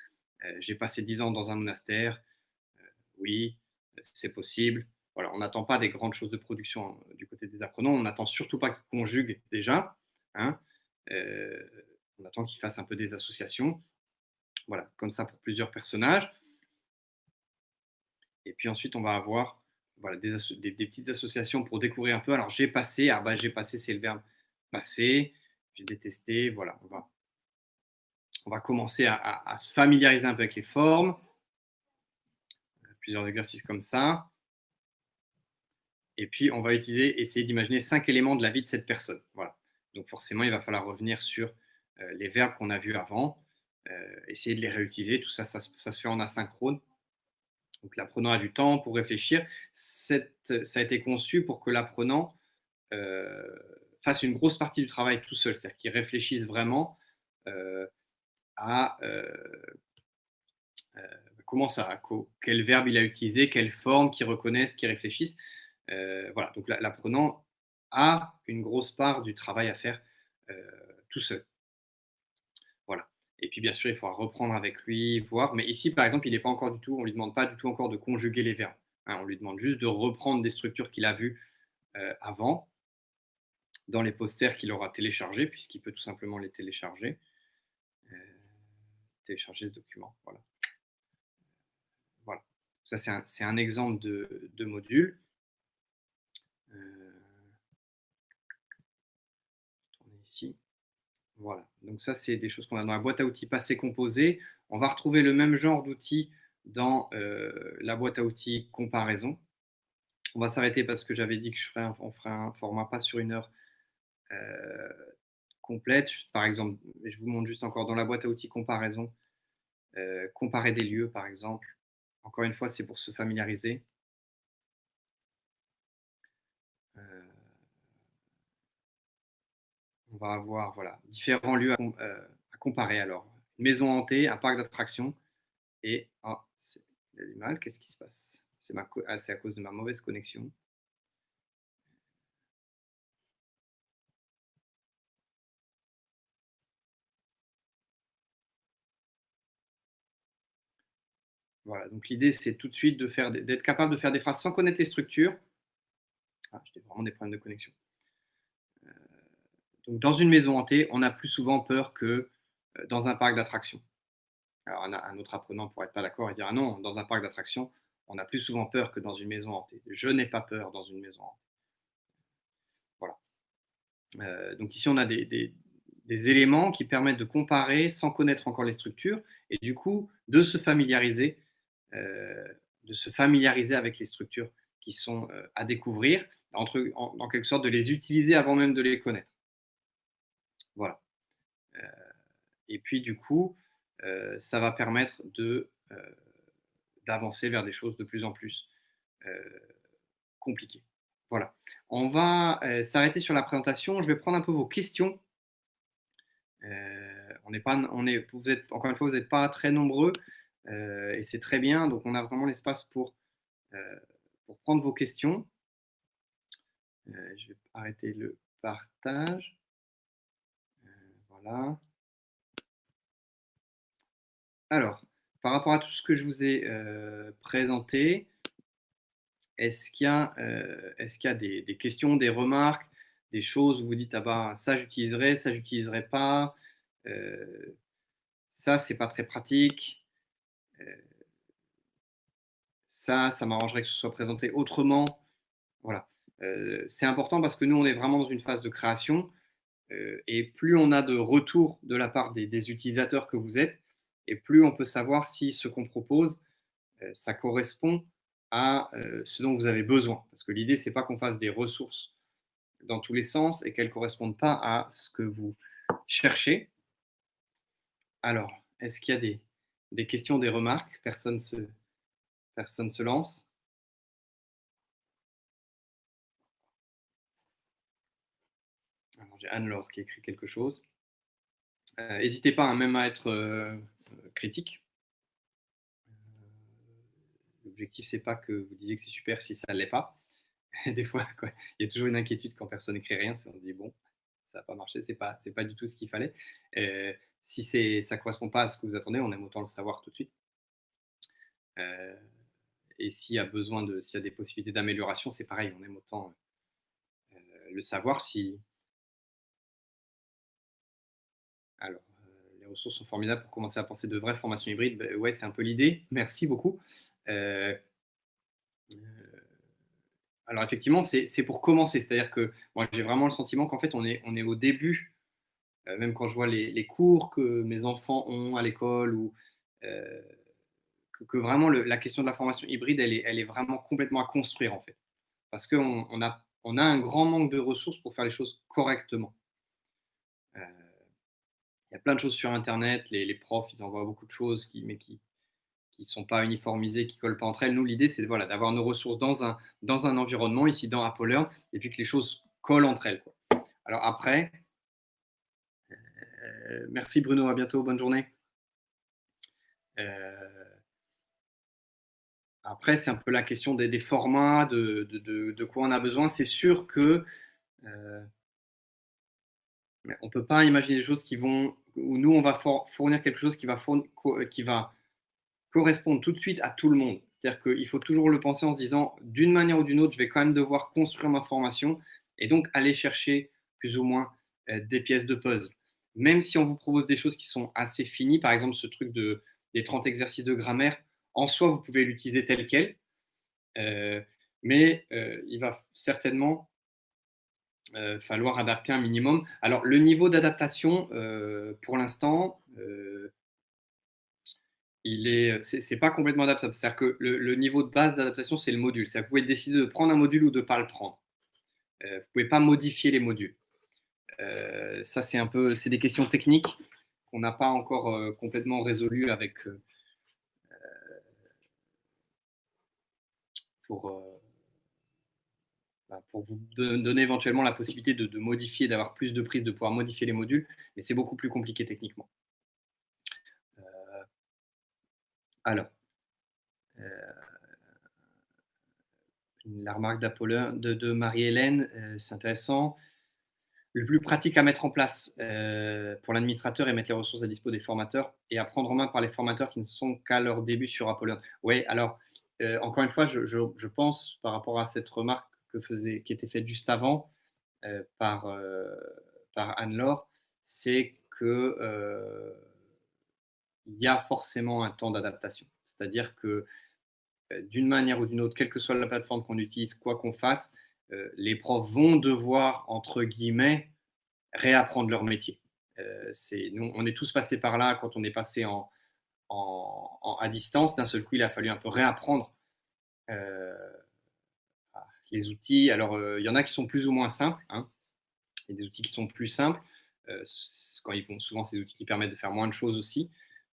J'ai passé 10 ans dans un monastère. Oui, c'est possible. Voilà, on n'attend pas des grandes choses de production du côté des apprenants. On n'attend surtout pas qu'ils conjuguent déjà. Hein. Euh, on attend qu'ils fassent un peu des associations. Voilà, comme ça pour plusieurs personnages. Et puis ensuite, on va avoir voilà, des petites associations pour découvrir un peu. Alors, j'ai passé, c'est le verbe passer. J'ai détesté. Voilà, on va commencer à se familiariser un peu avec les formes. Plusieurs exercices comme ça. Et puis, on va essayer d'imaginer 5 éléments de la vie de cette personne. Voilà. Donc, forcément, il va falloir revenir sur les verbes qu'on a vus avant, essayer de les réutiliser. Tout ça, ça se fait en asynchrone. Donc, l'apprenant a du temps pour réfléchir. Ça a été conçu pour que l'apprenant fasse une grosse partie du travail tout seul, c'est-à-dire qu'il réfléchisse vraiment à comment ça, quel verbe il a utilisé, quelle forme, qu'il reconnaisse, qu'il réfléchisse. Voilà, donc l'apprenant a une grosse part du travail à faire tout seul. Voilà. Et puis bien sûr, il faudra reprendre avec lui, voir. Mais ici, par exemple, il n'est pas encore du tout, on ne lui demande pas du tout encore de conjuguer les verbes. Hein, on lui demande juste de reprendre des structures qu'il a vues avant, dans les posters qu'il aura téléchargés, puisqu'il peut tout simplement les télécharger. Télécharger ce document. Voilà. Voilà. Ça, c'est un exemple de module. Tourner ici. Voilà. Donc ça, c'est des choses qu'on a dans la boîte à outils passé composé. On va retrouver le même genre d'outils dans la boîte à outils comparaison. On va s'arrêter parce que j'avais dit que on ferait un format pas sur une heure complète. Par exemple, je vous montre juste encore dans la boîte à outils comparaison, comparer des lieux, par exemple. Encore une fois, c'est pour se familiariser. On va avoir voilà, différents lieux à comparer. Alors, une maison hantée, un parc d'attractions et... Ah, il a du mal, qu'est-ce qui se passe? C'est à cause de ma mauvaise connexion. Voilà, donc l'idée, c'est tout de suite d'être capable de faire des phrases sans connaître les structures. Ah, j'ai vraiment des problèmes de connexion. Donc, dans une maison hantée, on a plus souvent peur que dans un parc d'attractions. Alors, un autre apprenant pourrait être pas d'accord et dire ah non, dans un parc d'attractions, on a plus souvent peur que dans une maison hantée. Je n'ai pas peur dans une maison hantée. Voilà. Donc ici, on a des éléments qui permettent de comparer sans connaître encore les structures et du coup euh, de se familiariser avec les structures qui sont à découvrir, en quelque sorte de les utiliser avant même de les connaître. Voilà. Et puis du coup, ça va permettre d'avancer vers des choses de plus en plus compliquées. Voilà. On va s'arrêter sur la présentation. Je vais prendre un peu vos questions. Vous êtes, encore une fois, vous n'êtes pas très nombreux et c'est très bien. Donc, on a vraiment l'espace pour prendre vos questions. Je vais arrêter le partage. Voilà. Alors, par rapport à tout ce que je vous ai présenté, est-ce qu'il y a des questions, des remarques, des choses où vous dites: «Ah bah, ça j'utiliserai pas, heu, ça c'est pas très pratique, heu, ça m'arrangerait que ce soit présenté autrement». Voilà, c'est important parce que nous, on est vraiment dans une phase de création, et plus on a de retours de la part des utilisateurs que vous êtes et plus on peut savoir si ce qu'on propose, ça correspond à, ce dont vous avez besoin. Parce que l'idée, c'est pas qu'on fasse des ressources dans tous les sens et qu'elles ne correspondent pas à ce que vous cherchez. Alors, est-ce qu'il y a des questions, des remarques? Personne se lance? Alors, j'ai Anne-Laure qui écrit quelque chose. Hésitez pas, hein, même à être, critique. L'objectif, c'est pas que vous disiez que c'est super si ça ne l'est pas. Des fois, quoi, il y a toujours une inquiétude quand personne n'écrit rien, c'est on se dit: «Bon, ça n'a pas marché, c'est pas du tout ce qu'il fallait». Si ça ne correspond pas à ce que vous attendez, on aime autant le savoir tout de suite. Heu et s'il y a des possibilités d'amélioration, c'est pareil, on aime autant, le savoir si alors, les ressources sont formidables pour commencer à penser de vraies formations hybrides. Ouais, c'est un peu l'idée. Merci beaucoup. Heu, alors effectivement, c'est pour commencer. C'est-à-dire que moi, j'ai vraiment le sentiment qu'en fait, on est au début, même quand je vois les cours que mes enfants ont à l'école ou, heu, que vraiment la question de la formation hybride, elle est vraiment complètement à construire, en fait. Parce qu'on a un grand manque de ressources pour faire les choses correctement. Il y a plein de choses sur internet, les profs, ils envoient beaucoup de choses qui sont pas uniformisées, qui collent pas entre elles. Nous, l'idée, c'est voilà, d'avoir nos ressources dans un environnement, ici dans AppleLearn, et puis que les choses collent entre elles, quoi. Alors après, merci Bruno, à bientôt, bonne journée. Heu, Après, c'est un peu la question des formats, de quoi on a besoin. C'est sûr que, heu, on peut pas imaginer des choses où nous, on va fournir quelque chose qui va correspondre tout de suite à tout le monde. C'est-à-dire qu'il faut toujours le penser en se disant: «D'une manière ou d'une autre, je vais quand même devoir construire ma formation et donc aller chercher plus ou moins, des pièces de puzzle». Même si on vous propose des choses qui sont assez finies, par exemple ce truc des 30 exercices de grammaire, en soi, vous pouvez l'utiliser tel quel, mais il va certainement, falloir adapter un minimum. Alors le niveau d'adaptation, pour l'instant, c'est pas complètement adaptable. C'est-à-dire que le niveau de base d'adaptation, c'est le module. C'est-à-dire que vous pouvez décider de prendre un module ou de ne pas le prendre. Vous pouvez pas modifier les modules. Ça, c'est des questions techniques qu'on n'a pas encore, complètement résolues pour, pour vous donner éventuellement la possibilité de modifier, d'avoir plus de prise, de pouvoir modifier les modules, mais c'est beaucoup plus compliqué techniquement. Alors, heu, la remarque de Marie-Hélène, c'est intéressant. Le plus pratique à mettre en place, pour l'administrateur est mettre les ressources à dispo des formateurs et à prendre en main par les formateurs qui ne sont qu'à leur début sur Apollon. Oui, alors, encore une fois, je pense par rapport à cette remarque qui était faite juste avant, par Anne-Laure, c'est que, il y a forcément un temps d'adaptation. C'est-à-dire que, d'une manière ou d'une autre, quelle que soit la plateforme qu'on utilise, quoi qu'on fasse, les profs vont devoir, entre guillemets, réapprendre leur métier. Nous, on est tous passés par là quand on est passé à distance. D'un seul coup, il a fallu un peu réapprendre euh, les outils. Alors, il y en a qui sont plus ou moins simples, hein. Il y a des outils qui sont plus simples. Quand ils font souvent, ces outils qui permettent de faire moins de choses aussi.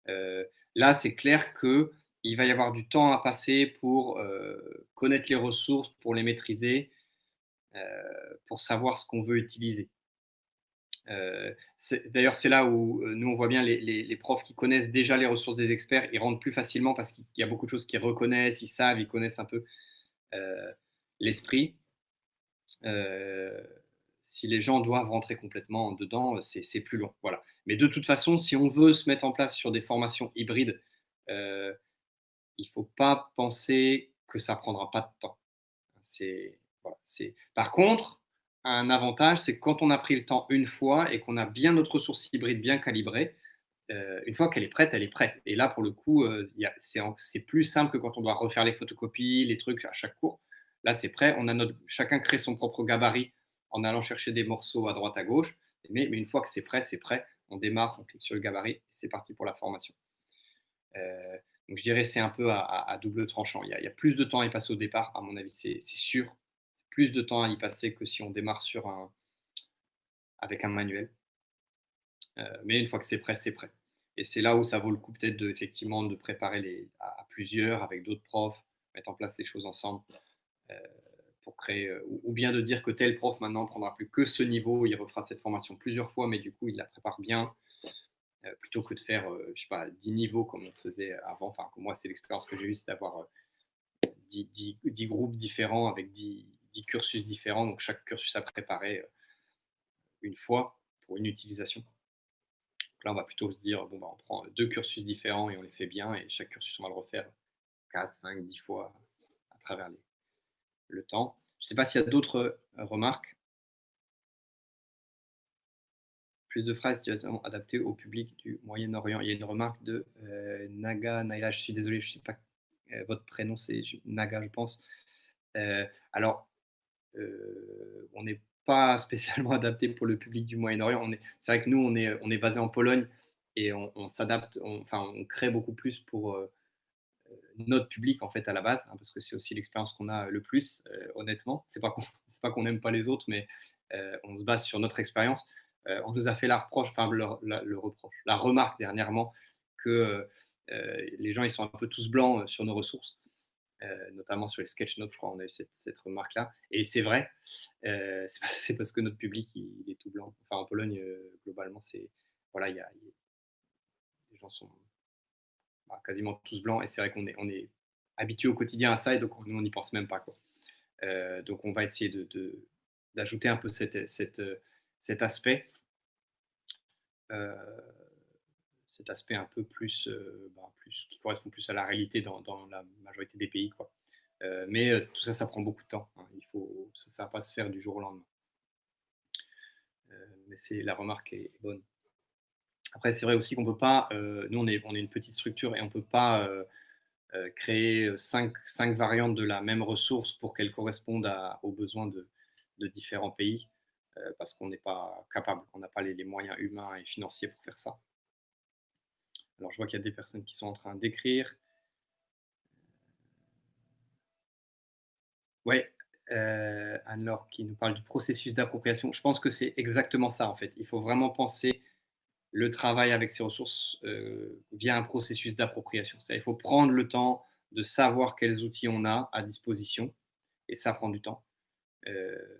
Euh, Là, c'est clair qu'il va y avoir du temps à passer pour connaître les ressources, pour les maîtriser, pour savoir ce qu'on veut utiliser. D'ailleurs, c'est là où nous, on voit bien les profs qui connaissent déjà les ressources des experts, ils rentrent plus facilement parce qu'il y a beaucoup de choses qu'ils reconnaissent, ils savent, ils connaissent un peu l'esprit. Euh, Si les gens doivent rentrer complètement dedans, c'est plus long. Voilà. Mais de toute façon, si on veut se mettre en place sur des formations hybrides, il ne faut pas penser que ça prendra pas de temps. Voilà, Par contre, un avantage, c'est que quand on a pris le temps une fois et qu'on a bien notre ressource hybride bien calibrée, une fois qu'elle est prête, elle est prête. Et là, pour le coup, c'est plus simple que quand on doit refaire les photocopies, les trucs à chaque cours. Là, c'est prêt. Chacun crée son propre gabarit en allant chercher des morceaux à droite, à gauche. Mais une fois que c'est prêt, c'est prêt. On démarre, on clique sur le gabarit et c'est parti pour la formation. Donc, je dirais que c'est un peu à double tranchant. Il y a plus de temps à y passer au départ, à mon avis, c'est sûr. Plus de temps à y passer que si on démarre avec un manuel. Mais une fois que c'est prêt, c'est prêt. Et c'est là où ça vaut le coup peut-être effectivement de préparer à plusieurs, avec d'autres profs, mettre en place les choses ensemble euh, pour créer, ou bien de dire que tel prof maintenant prendra plus que ce niveau, il refera cette formation plusieurs fois, mais du coup il la prépare bien, plutôt que de faire, je sais pas, 10 niveaux comme on faisait avant. Enfin, moi c'est l'expérience que j'ai eue, c'est d'avoir 10 groupes différents avec 10 cursus différents, donc chaque cursus à préparer une fois pour une utilisation. Là, on va plutôt se dire, bon, bah, on prend deux cursus différents et on les fait bien, et chaque cursus, on va le refaire 4, 5, 10 fois à travers le temps. Je ne sais pas s'il y a d'autres remarques. Plus de phrases adaptées au public du Moyen-Orient. Il y a une remarque de Naga, Naila, je suis désolé, je ne sais pas votre prénom, c'est Naga, je pense. Alors, on n'est pas spécialement adapté pour le public du Moyen-Orient. C'est vrai que nous, on est basé en Pologne et on s'adapte, on crée beaucoup plus pour notre public en fait à la base, hein, parce que c'est aussi l'expérience qu'on a le plus, honnêtement. C'est pas qu'on n'aime pas les autres, mais on se base sur notre expérience. On nous a fait la reproche, enfin le reproche, la remarque dernièrement que les gens ils sont un peu tous blancs sur nos ressources. Notamment sur les sketch notes, je crois, on a eu cette remarque-là. Et c'est vrai, c'est parce que notre public, il est tout blanc. Enfin, en Pologne, globalement, voilà, les gens sont quasiment tous blancs. Et c'est vrai qu'on est habitué au quotidien à ça, et donc nous, on n'y pense même pas, quoi. Donc, on va essayer d'ajouter un peu cet aspect. Euh, Cet aspect un peu plus qui correspond plus à la réalité dans la majorité des pays, quoi. Mais tout ça, ça prend beaucoup de temps, hein. Ça ne va pas se faire du jour au lendemain. Mais la remarque est bonne. Après, c'est vrai aussi qu'on peut pas, nous on est une petite structure et on ne peut pas créer cinq variantes de la même ressource pour qu'elles correspondent aux besoins de différents pays, parce qu'on n'est pas capable, on n'a pas les moyens humains et financiers pour faire ça. Alors, je vois qu'il y a des personnes qui sont en train d'écrire. Ouais, Anne-Laure qui nous parle du processus d'appropriation. Je pense que c'est exactement ça, en fait. Il faut vraiment penser le travail avec ces ressources via un processus d'appropriation. Il faut prendre le temps de savoir quels outils on a à disposition, et ça prend du temps. Euh,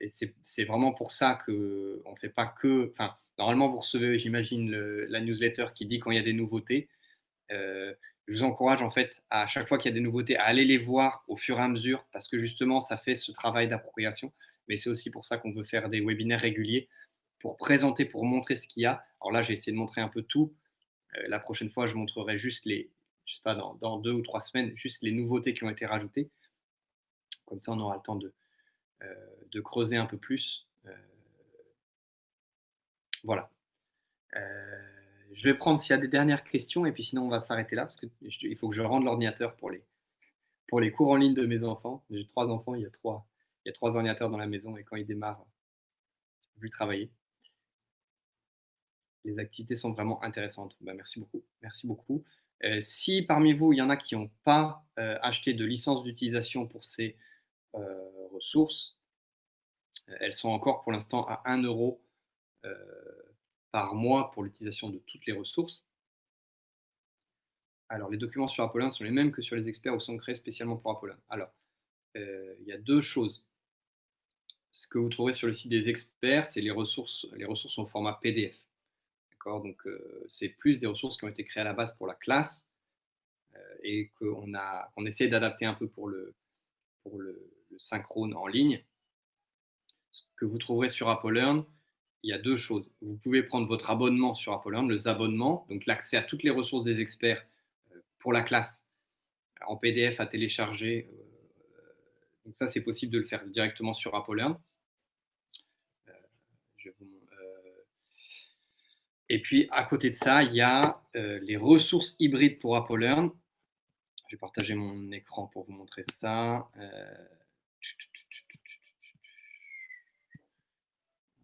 et c'est vraiment pour ça qu'on ne fait pas que. Enfin, normalement, vous recevez, j'imagine, la newsletter qui dit quand il y a des nouveautés. Euh, je vous encourage en fait à chaque fois qu'il y a des nouveautés à aller les voir au fur et à mesure, parce que justement ça fait ce travail d'appropriation. Mais c'est aussi pour ça qu'on veut faire des webinaires réguliers pour présenter, pour montrer ce qu'il y a. Alors là, j'ai essayé de montrer un peu tout. La prochaine fois, je montrerai juste je sais pas, dans 2 ou 3 semaines, juste les nouveautés qui ont été rajoutées. Comme ça, on aura le temps de creuser un peu plus. Voilà. Je vais prendre s'il y a des dernières questions, et puis sinon on va s'arrêter là parce qu'il faut que je rende l'ordinateur pour les cours en ligne de mes enfants. J'ai 3 enfants, il y a trois ordinateurs dans la maison, et quand ils démarrent, je ne peux plus travailler. Les activités sont vraiment intéressantes. Ben, merci beaucoup. Merci beaucoup. Si parmi vous, il y en a qui n'ont pas acheté de licence d'utilisation pour ces ressources, elles sont encore pour l'instant à 1 € par mois pour l'utilisation de toutes les ressources. Alors, les documents sur Apollon sont les mêmes que sur les experts ou sont créés spécialement pour Apollon. Alors, il y a deux choses. Ce que vous trouverez sur le site des experts, c'est les ressources au format PDF. D'accord. Donc, c'est plus des ressources qui ont été créées à la base pour la classe et qu'on essaie d'adapter un peu pour le synchrone en ligne. Ce que vous trouverez sur Apollon, il y a deux choses. Vous pouvez prendre votre abonnement sur Apollon, le abonnement, donc l'accès à toutes les ressources des experts pour la classe en PDF à télécharger Donc ça, c'est possible de le faire directement sur AppleLearn. Je vous Et puis, à côté de ça, il y a les ressources hybrides pour AppleLearn. Je vais partager mon écran pour vous montrer ça.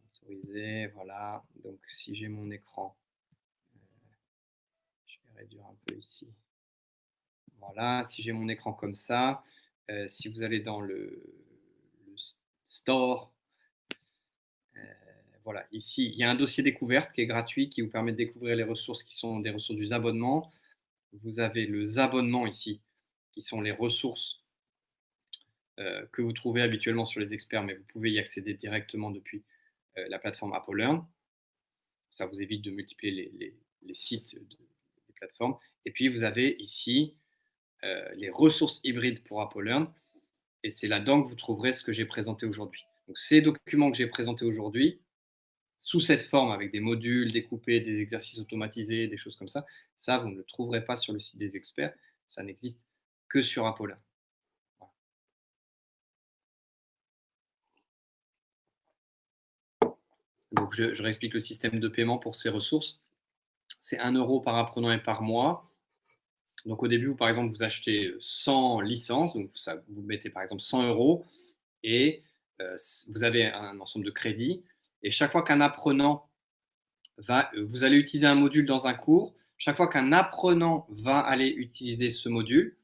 Autoriser, voilà. Donc, si j'ai mon écran, je vais réduire un peu ici. Voilà, si j'ai mon écran comme ça, si vous allez dans le store, voilà, ici, il y a un dossier découverte qui est gratuit, qui vous permet de découvrir les ressources qui sont des ressources du abonnement. Vous avez le abonnement ici, qui sont les ressources que vous trouvez habituellement sur les experts, mais vous pouvez y accéder directement depuis la plateforme AppleLearn. Ça vous évite de multiplier les sites des plateformes. Et puis, vous avez ici les ressources hybrides pour AppleLearn. Et c'est là-dedans que vous trouverez ce que j'ai présenté aujourd'hui. Donc, ces documents que j'ai présentés aujourd'hui, sous cette forme, avec des modules découpés, des exercices automatisés, des choses comme ça, ça, vous ne le trouverez pas sur le site des experts. Ça n'existe que sur AppleLearn. Donc, je réexplique le système de paiement pour ces ressources. C'est 1 euro par apprenant et par mois. Donc, au début, vous, par exemple, vous achetez 100 licences. Donc, ça, vous mettez par exemple 100 euros et vous avez un ensemble de crédits. Et chaque fois qu'un apprenant vous allez utiliser un module dans un cours, chaque fois qu'un apprenant va aller utiliser ce module,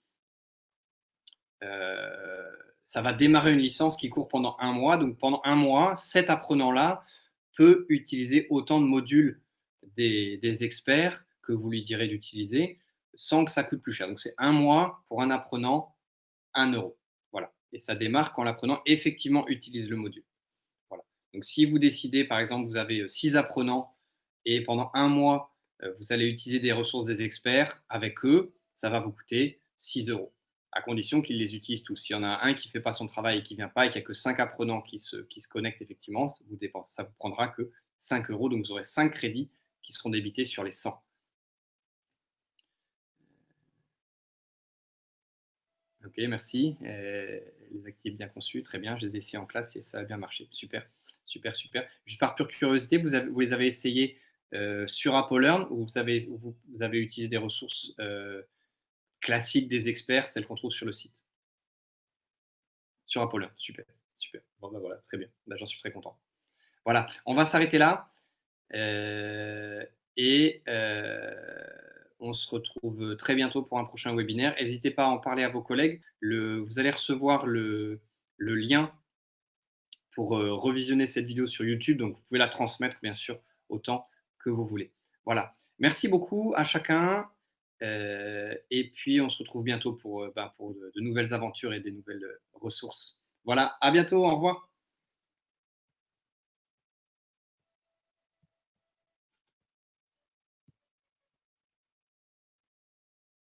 euh, ça va démarrer une licence qui court pendant 1 mois. Donc pendant 1 mois, cet apprenant-là peut utiliser autant de modules des experts que vous lui direz d'utiliser sans que ça coûte plus cher. Donc c'est 1 mois pour un apprenant, 1 euro. Voilà. Et ça démarre quand l'apprenant effectivement utilise le module. Voilà. Donc si vous décidez, par exemple, vous avez 6 apprenants et pendant 1 mois, vous allez utiliser des ressources des experts avec eux, ça va vous coûter 6 euros, à condition qu'ils les utilisent tous. S'il y en a un qui ne fait pas son travail et qui ne vient pas et qu'il n'y a que 5 apprenants qui se connectent effectivement, ça vous prendra que 5 euros, donc vous aurez 5 crédits qui seront débités sur les 100. Ok, merci. Les activités bien conçues, très bien. Je les ai essayées en classe et ça a bien marché. Super, super, super. Juste par pure curiosité, vous les avez essayés sur AppleLearn ou vous avez utilisé des ressources classiques des experts, celles qu'on trouve sur le site? Sur AppleLearn, super, super. Bon, ben voilà, très bien. Ben, j'en suis très content. Voilà, on va s'arrêter là. Euh, et on se retrouve très bientôt pour un prochain webinaire. N'hésitez pas à en parler à vos collègues. Vous allez recevoir le lien pour revisionner cette vidéo sur YouTube. Donc, vous pouvez la transmettre, bien sûr, autant que vous voulez. Voilà. Merci beaucoup à chacun. Et puis, on se retrouve bientôt pour de nouvelles aventures et des nouvelles ressources. Voilà. À bientôt. Au revoir.